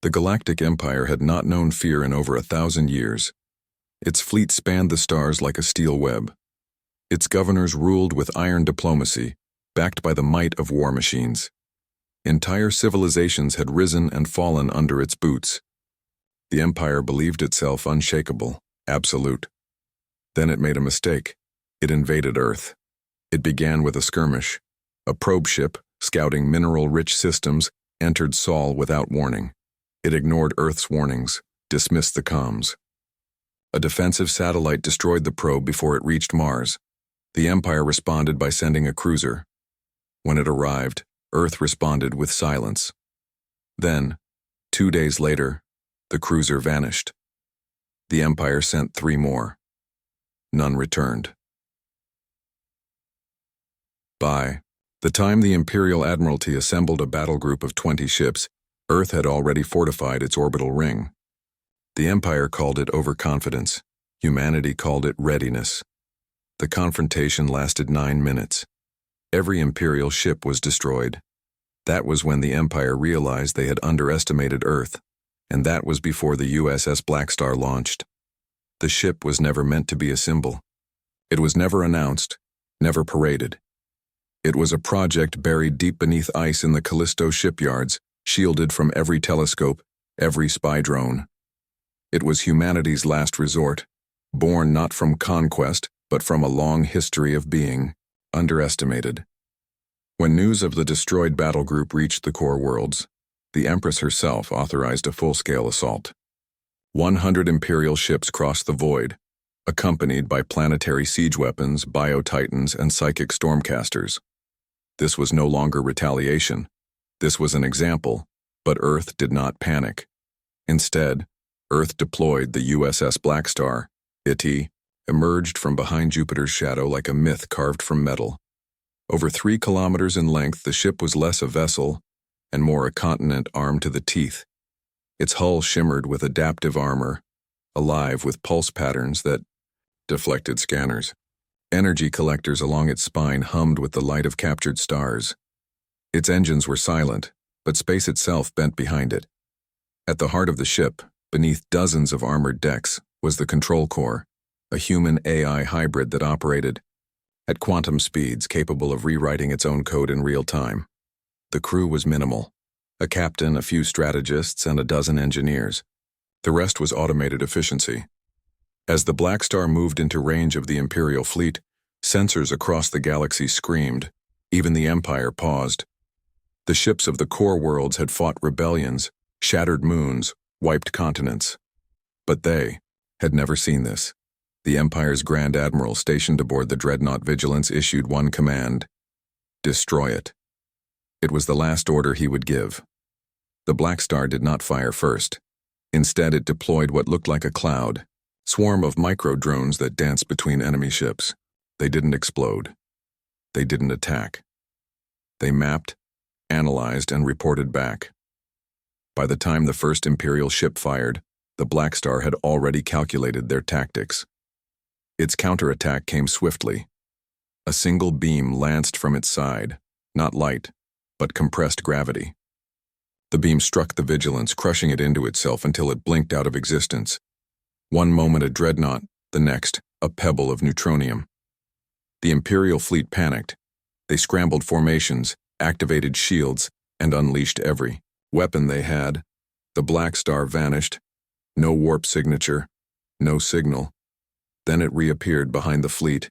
The Galactic Empire had not known fear in over 1,000 years. Its fleet spanned the stars like a steel web. Its governors ruled with iron diplomacy, backed by the might of war machines. Entire civilizations had risen and fallen under its boots. The Empire believed itself unshakable, absolute. Then it made a mistake. It invaded Earth. It began with a skirmish. A probe ship, scouting mineral-rich systems, entered Sol without warning. It ignored Earth's warnings, dismissed the comms. A defensive satellite destroyed the probe before it reached Mars. The Empire responded by sending a cruiser. When it arrived, Earth responded with silence. Then, 2 days later, the cruiser vanished. The Empire sent 3 more. None returned. By the time the Imperial Admiralty assembled a battle group of 20 ships, Earth had already fortified its orbital ring. The Empire called it overconfidence. Humanity called it readiness. The confrontation lasted 9 minutes. Every Imperial ship was destroyed. That was when the Empire realized they had underestimated Earth, and that was before the USS Blackstar launched. The ship was never meant to be a symbol. It was never announced, never paraded. It was a project buried deep beneath ice in the Callisto shipyards, shielded from every telescope, every spy drone. It was humanity's last resort, born not from conquest, but from a long history of being underestimated. When news of the destroyed battle group reached the core worlds, the Empress herself authorized a full-scale assault. 100 Imperial ships crossed the void, accompanied by planetary siege weapons, biotitans, and psychic stormcasters. This was no longer retaliation. This was an example, but Earth did not panic. Instead, Earth deployed the USS Blackstar. It emerged from behind Jupiter's shadow like a myth carved from metal. Over 3 kilometers in length, the ship was less a vessel and more a continent armed to the teeth. Its hull shimmered with adaptive armor, alive with pulse patterns that deflected scanners. Energy collectors along its spine hummed with the light of captured stars. Its engines were silent, but space itself bent behind it. At the heart of the ship, beneath dozens of armored decks, was the control core, a human-AI hybrid that operated at quantum speeds capable of rewriting its own code in real time. The crew was minimal: a captain, a few strategists, and a dozen engineers. The rest was automated efficiency. As the Blackstar moved into range of the Imperial fleet, sensors across the galaxy screamed. Even the Empire paused. The ships of the core worlds had fought rebellions, shattered moons, wiped continents. But they had never seen this. The Empire's Grand Admiral stationed aboard the dreadnought Vigilance issued one command: destroy it. It was the last order he would give. The Blackstar did not fire first. Instead, it deployed what looked like a swarm of micro-drones that danced between enemy ships. They didn't explode. They didn't attack. They mapped, analyzed, and reported back. By the time the first Imperial ship fired, the Blackstar had already calculated their tactics. Its counterattack came swiftly. A single beam lanced from its side, not light, but compressed gravity. The beam struck the Vigilance, crushing it into itself until it blinked out of existence. One moment a dreadnought, the next, a pebble of neutronium. The Imperial fleet panicked. They scrambled formations, activated shields, and unleashed every weapon they had. The Blackstar vanished. No warp signature, no signal. Then it reappeared behind the fleet.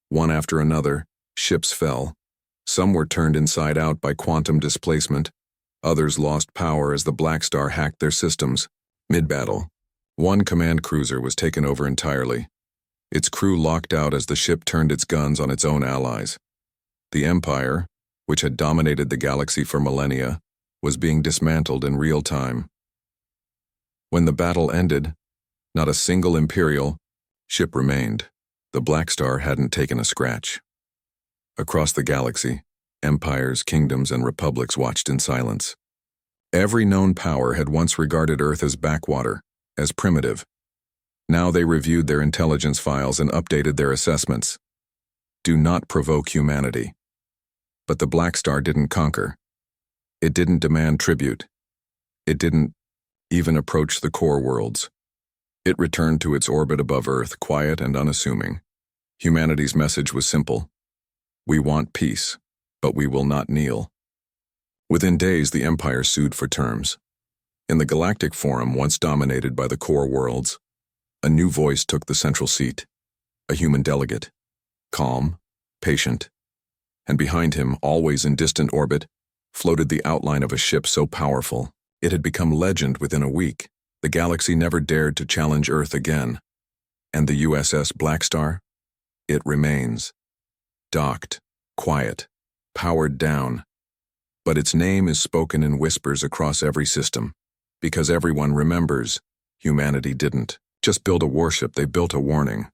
One after another, ships fell. Some were turned inside out by quantum displacement. Others lost power as the Blackstar hacked their systems. Mid-battle, one command cruiser was taken over entirely. Its crew locked out as the ship turned its guns on its own allies. The Empire, which had dominated the galaxy for millennia, was being dismantled in real time. When the battle ended, not a single Imperial ship remained. The Blackstar hadn't taken a scratch. Across the galaxy, empires, kingdoms, and republics watched in silence. Every known power had once regarded Earth as backwater, as primitive. Now they reviewed their intelligence files and updated their assessments. Do not provoke humanity. But the Blackstar didn't conquer. It didn't demand tribute. It didn't even approach the core worlds. It returned to its orbit above Earth, quiet and unassuming. Humanity's message was simple. We want peace, but we will not kneel. Within days, the Empire sued for terms. In the Galactic Forum, once dominated by the core worlds, a new voice took the central seat, a human delegate, calm, patient, and behind him, always in distant orbit, floated the outline of a ship so powerful it had become legend within a week. The galaxy never dared to challenge Earth again. And the USS Blackstar? It remains. Docked, quiet, powered down. But its name is spoken in whispers across every system, because everyone remembers humanity didn't just build a warship, they built a warning.